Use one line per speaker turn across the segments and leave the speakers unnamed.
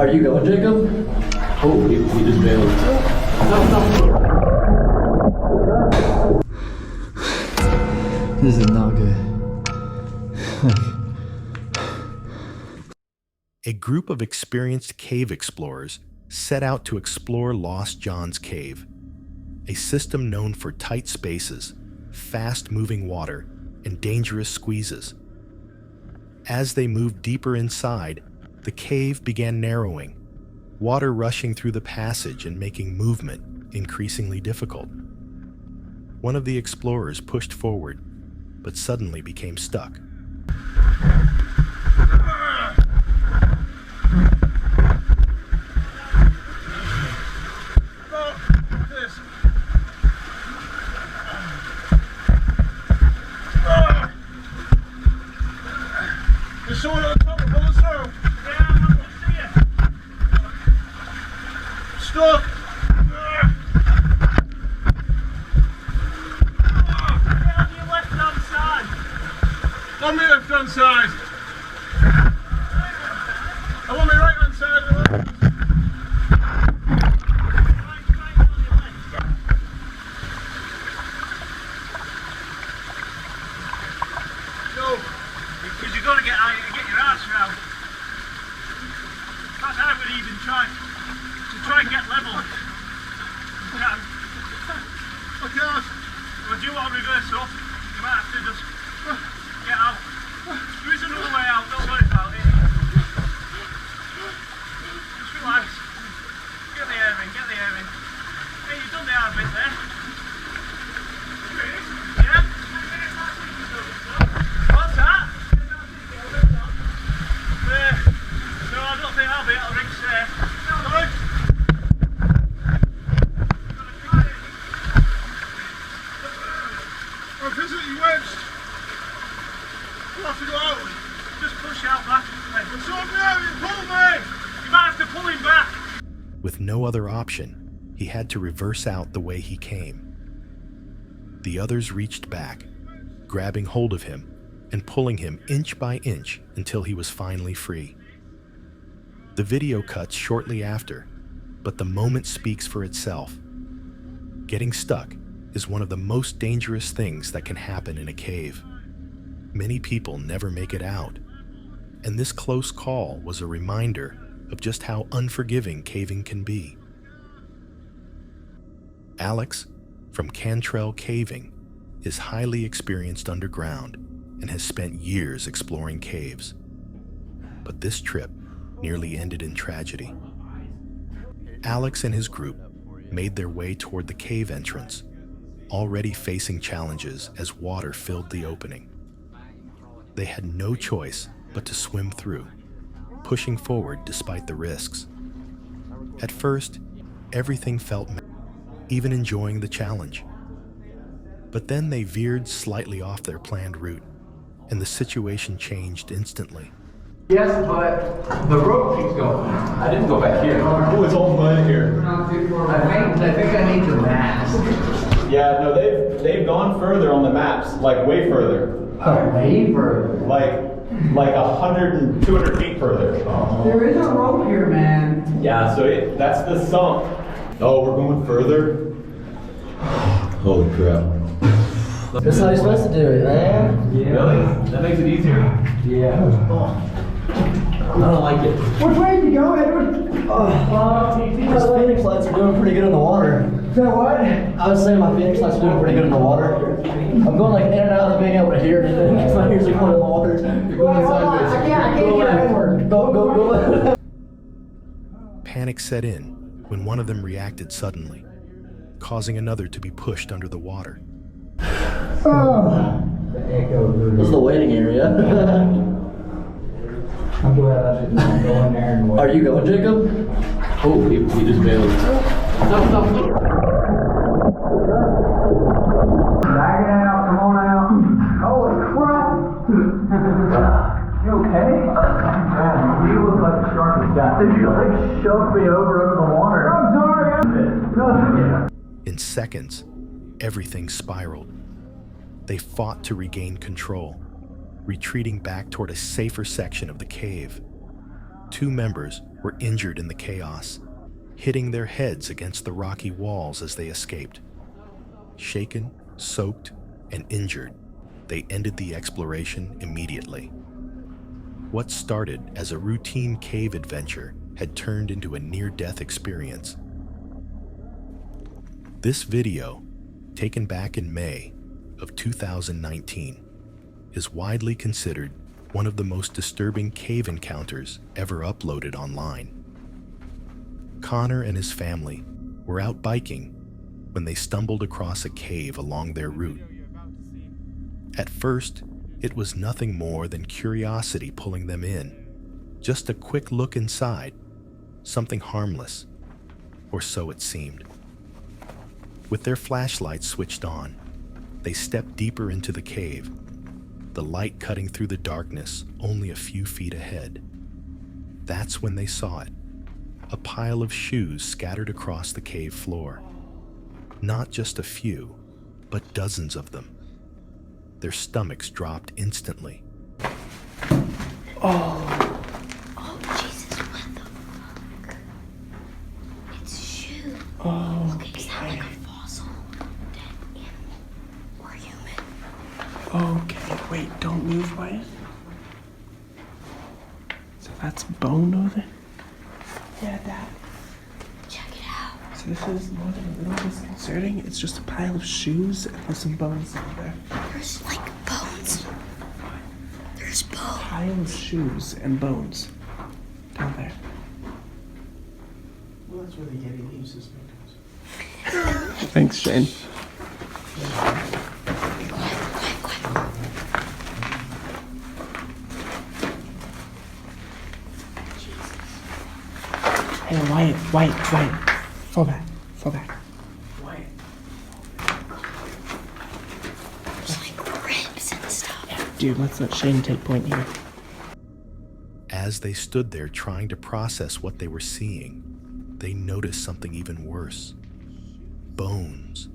Are you going, Jacob?
Oh, he just bailed.
This is not good.
A group of experienced cave explorers set out to explore Lost John's Cave, a system known for tight spaces, fast-moving water, and dangerous squeezes. As they moved deeper inside, the cave began narrowing, water rushing through the passage and making movement increasingly difficult. One of the explorers pushed forward, but suddenly became stuck.
There's someone on the top of the through. Yeah, I'm not going to see it. Stuck.
Get on your left-hand side.
On my left-hand side. I'm on my right-hand side.
Because you've got to get your arse round. That's how I would even try and get level. You can.
I can't.
Well, do you want to reverse up? You might have to just get out. There is another way out, don't worry about it. Just relax. Get the air in, get the air in. Hey, you've done the hard bit there. Yeah? What's that? No, I don't think I'll be able to reach there. Sorry.
I'm physically wedged. I'll have to go out.
Just push out back.
It's on me, you pull me!
You might have to pull him back.
With no other option, he had to reverse out the way he came. The others reached back, grabbing hold of him and pulling him inch by inch until he was finally free. The video cuts shortly after, but the moment speaks for itself. Getting stuck is one of the most dangerous things that can happen in a cave. Many people never make it out, and this close call was a reminder of just how unforgiving caving can be. Alex, from Cantrell Caving, is highly experienced underground and has spent years exploring caves. But this trip nearly ended in tragedy. Alex and his group made their way toward the cave entrance, already facing challenges as water filled the opening. They had no choice but to swim through, pushing forward despite the risks. At first, everything felt even enjoying the challenge. But then they veered slightly off their planned route, and the situation changed instantly.
Yes, but the rope keeps going. I didn't go back here.
Oh, it's all right here.
I think I need the maps.
Yeah, no, they've gone further on the maps, like way further.
Way further.
Like 100 and 200 feet further.
There is a rope here, man.
Yeah, so that's the sump.
Oh, we're going further? Holy crap.
That's how you're supposed to do it, man.
Yeah.
Really? That makes it easier.
Yeah.
I don't like it.
Which way did you go, Edward?
Those Phoenix lights are doing pretty good in the water.
Is that what?
I was saying my Phoenix lights are doing pretty good in the water. I'm going like in and out of being able to hear anything because my ears are going in the water. You're going sideways.
I can't hear Edward.
Go.
Panic set in when one of them reacted suddenly, causing another to be pushed under the water.
This is the waiting area.
I'm glad I didn't go in there and wait.
Are you going, Jacob?
Oh, he just bailed.
Stop.
Back it out, come on out. Holy crap! You okay? You look like the sharpest guy. You like shoved me over the water. I'm sorry.
In seconds, everything spiraled. They fought to regain control, retreating back toward a safer section of the cave. 2 members were injured in the chaos, hitting their heads against the rocky walls as they escaped. Shaken, soaked, and injured, they ended the exploration immediately. What started as a routine cave adventure had turned into a near-death experience. This video, taken back in May of 2019, is widely considered one of the most disturbing cave encounters ever uploaded online. Connor and his family were out biking when they stumbled across a cave along their route. At first, it was nothing more than curiosity pulling them in. Just a quick look inside, something harmless, or so it seemed. With their flashlights switched on, they stepped deeper into the cave, the light cutting through the darkness only a few feet ahead. That's when they saw it, a pile of shoes scattered across the cave floor. Not just a few, but dozens of them. Their stomachs dropped instantly.
Oh, Jesus, what the fuck? It's shoe.
Oh,
Look, is that like a fossil? Dead animal or human?
okay. Wait, don't move, Wyatt. So that's bone over there? Yeah, that.
Check it out.
So this is more than a little disconcerting. It's just a pile of shoes and there's some bones in there.
There's like bones. There's bones.
Pile of shoes and bones down there.
Well, that's where the Yeti leaves his victims.
Thanks, Shane. Hey, Wyatt. Fall back.
Wyatt.
There's like ribs and stuff.
Dude, let's let Shane take point here.
As they stood there trying to process what they were seeing, they noticed something even worse. Bones,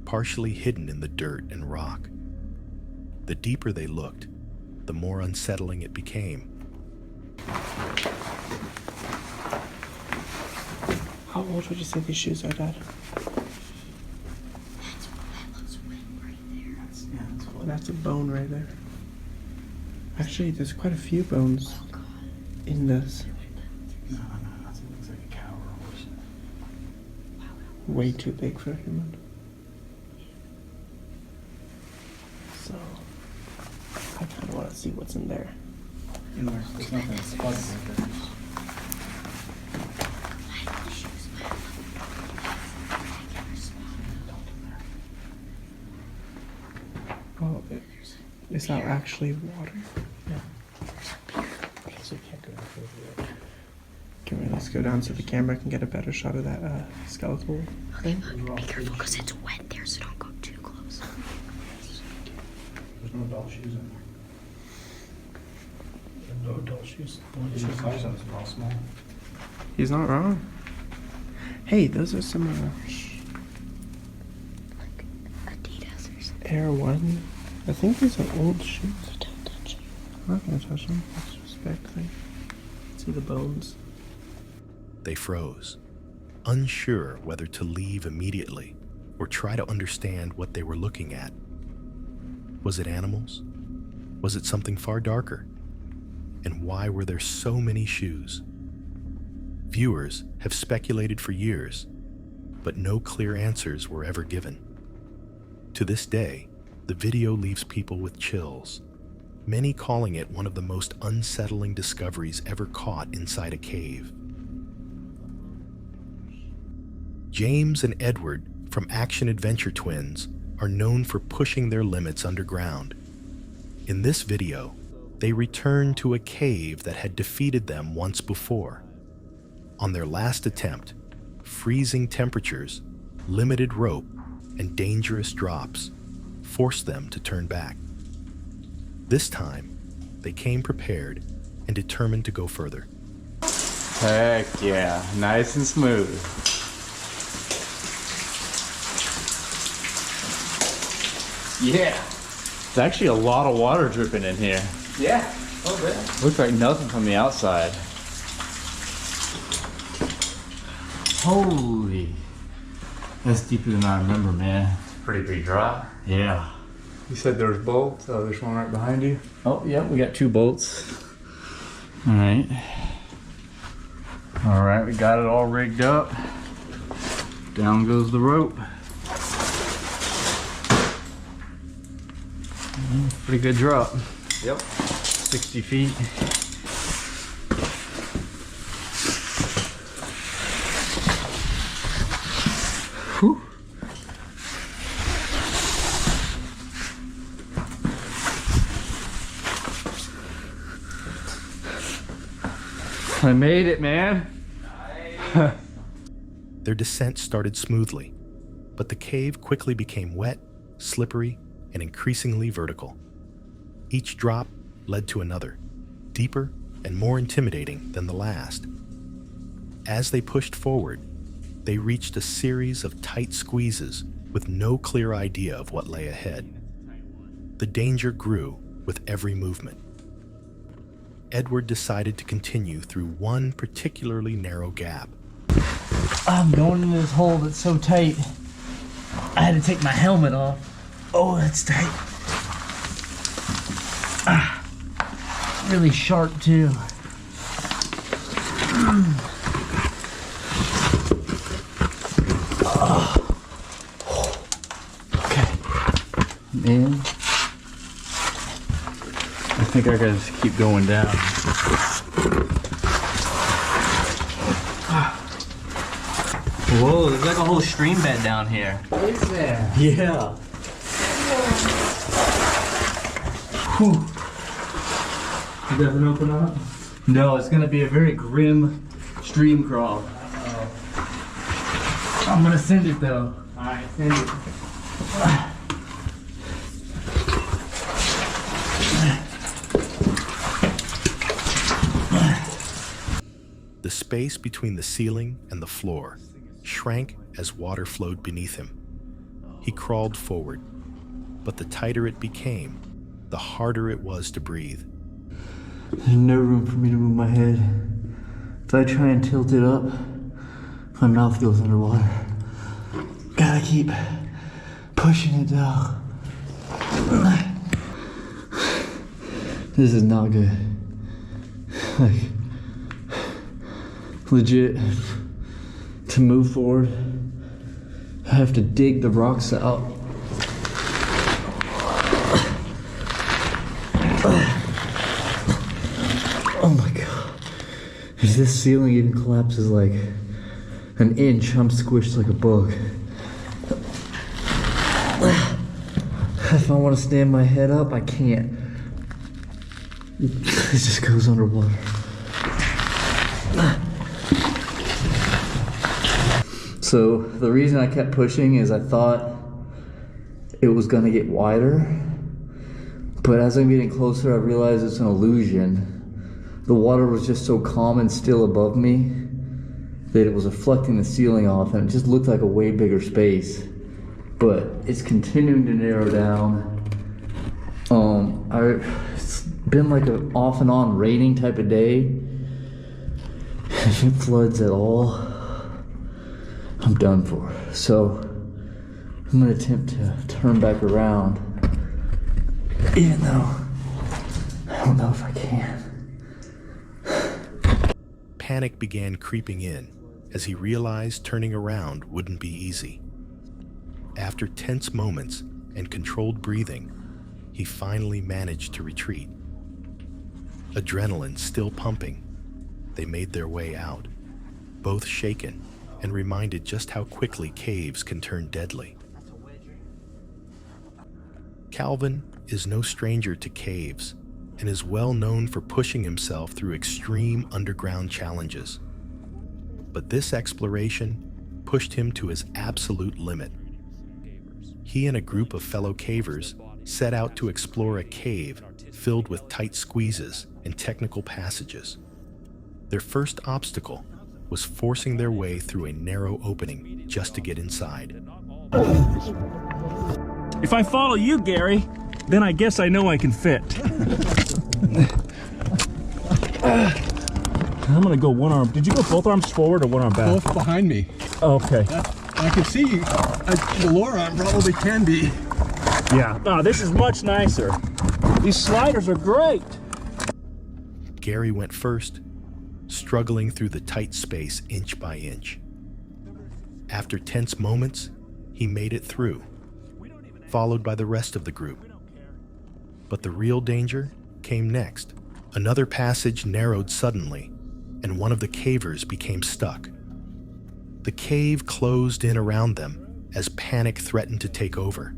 partially hidden in the dirt and rock. The deeper they looked, the more unsettling it became.
How old would you say these shoes are, Dad?
That looks wet right there.
That's what.
That's a bone right there. Actually, there's quite a few bones in this.
No, that looks like a cow or a horse.
Way too big for a human. So, I kind of want to see what's in there.
And there's nothing that's plugged right there.
Oh, is that actually water?
So you can't go any further.
Can we let's go down so the camera can get a better shot of that skeletal thing?
Be careful because it's wet there, so don't go too close.
There's no adult shoes in there. No adult shoes. The only shoes I saw are all small.
He's not wrong. Hey, those are some
Like Adidas or something.
Air One. I think these are old shoes.
Don't touch it.
I'm not gonna touch them. That's respect thing. See the bones.
They froze, unsure whether to leave immediately or try to understand what they were looking at. Was it animals? Was it something far darker? And why were there so many shoes? Viewers have speculated for years, but no clear answers were ever given. To this day, the video leaves people with chills, many calling it one of the most unsettling discoveries ever caught inside a cave. James and Edward from Action Adventure Twins are known for pushing their limits underground. In this video, they return to a cave that had defeated them once before. On their last attempt, freezing temperatures, limited rope, and dangerous drops forced them to turn back. This time, they came prepared and determined to go further.
Heck yeah, nice and smooth. Yeah, there's actually a lot of water dripping in here.
Yeah, a little bit.
Looks like nothing from the outside. Holy. That's deeper than I remember, man.
Pretty big drop.
Yeah. You said there was bolts. Oh, there's one right behind you.
Oh, yeah, we got 2 bolts.
All right. All right, we got it all rigged up. Down goes the rope. Pretty good drop.
Yep.
60 feet. Whew. I made it, man.
Their descent started smoothly, but the cave quickly became wet, slippery, and increasingly vertical. Each drop led to another, deeper and more intimidating than the last. As they pushed forward, they reached a series of tight squeezes with no clear idea of what lay ahead. The danger grew with every movement. Edward decided to continue through one particularly narrow gap.
I'm going into this hole that's so tight. I had to take my helmet off. Oh, that's tight. Really sharp too.
Okay. Man. I think I gotta just keep going down.
Whoa, there's like a whole stream bed down here.
Is there?
Yeah. Whew.
It doesn't open up?
No, it's gonna be a very grim stream crawl. I'm gonna send it though.
Alright, send it.
The space between the ceiling and the floor shrank as water flowed beneath him. He crawled forward, but the tighter it became, the harder it was to breathe.
There's no room for me to move my head. If I try and tilt it up, my mouth goes underwater. Gotta keep pushing it down. This is not good. Like, legit, to move forward, I have to dig the rocks out. Oh my god. If this ceiling even collapses like an inch, I'm squished like a bug. If I want to stand my head up, I can't. It just goes underwater. So the reason I kept pushing is I thought it was gonna get wider, but as I'm getting closer, I realized it's an illusion. The water was just so calm and still above me that it was reflecting the ceiling off, and it just looked like a way bigger space. But it's continuing to narrow down. It's been like an off and on raining type of day. If it floods at all, I'm done for. So I'm gonna attempt to turn back around, even though I don't know if I can.
Panic began creeping in as he realized turning around wouldn't be easy. After tense moments and controlled breathing, he finally managed to retreat. Adrenaline still pumping, they made their way out, both shaken and reminded just how quickly caves can turn deadly. Calvin is no stranger to caves and is well known for pushing himself through extreme underground challenges. But this exploration pushed him to his absolute limit. He and a group of fellow cavers set out to explore a cave filled with tight squeezes and technical passages. Their first obstacle was forcing their way through a narrow opening just to get inside.
If I follow you, Gary, then I guess I know I can fit.
I'm gonna go one arm. Did you go both arms forward or one arm back?
Both behind me.
Okay.
I can see you. The lower arm probably can be.
Yeah. No, this is much nicer. These sliders are great.
Gary went first, struggling through the tight space inch by inch. After tense moments, he made it through, followed by the rest of the group. But the real danger came next. Another passage narrowed suddenly, and one of the cavers became stuck. The cave closed in around them as panic threatened to take over.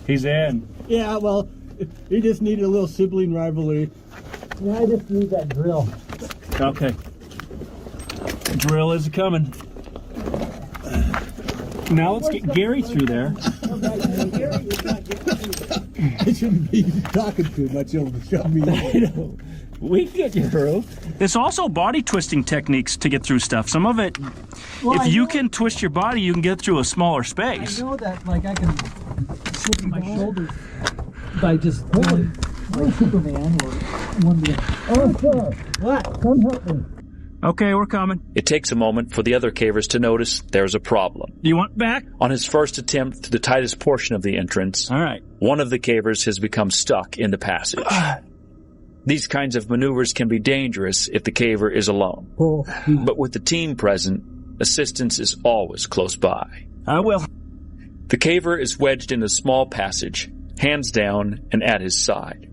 He's in.
Yeah, well, he just needed a little sibling rivalry. Yeah, I just need that drill.
Okay. Drill is coming. Now let's get Gary through there.
I shouldn't be talking too much over to shove me in.
We can get you through. There's also body twisting techniques to get through stuff. Some of it, if you can twist your body, you can get through a smaller space.
I know that, like, I can slip my shoulders by just pulling, like Superman or Wonder Woman. Oh, sir. What? Come help me.
Okay, we're coming.
It takes a moment for the other cavers to notice there's a problem.
Do you want back?
On his first attempt through the tightest portion of the entrance,
all right,
one of the cavers has become stuck in the passage. These kinds of maneuvers can be dangerous if the caver is alone. But with the team present, assistance is always close by.
I will.
The caver is wedged in a small passage, hands down and at his side.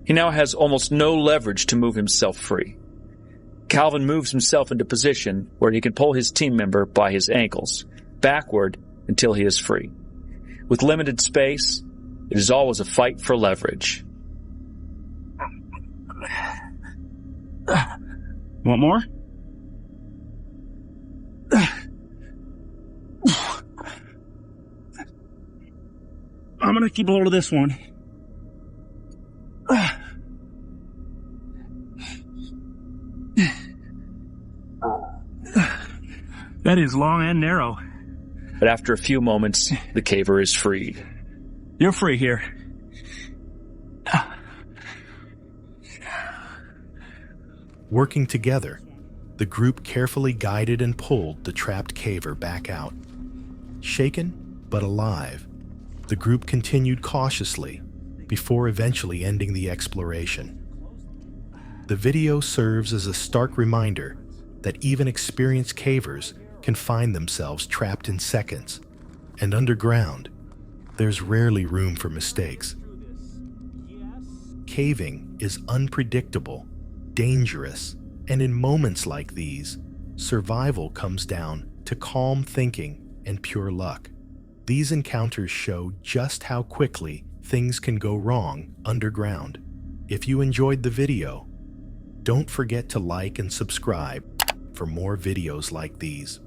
He now has almost no leverage to move himself free. Calvin moves himself into position where he can pull his team member by his ankles, backward until he is free. With limited space, it is always a fight for leverage.
Want more? I'm gonna keep a hold of this one. That is long and narrow.
But after a few moments, the caver is freed.
You're free here.
Working together, the group carefully guided and pulled the trapped caver back out. Shaken, but alive, the group continued cautiously before eventually ending the exploration. The video serves as a stark reminder that even experienced cavers can find themselves trapped in seconds, and underground, there's rarely room for mistakes. Caving is unpredictable, dangerous, and in moments like these, survival comes down to calm thinking and pure luck. These encounters show just how quickly things can go wrong underground. If you enjoyed the video, don't forget to like and subscribe for more videos like these.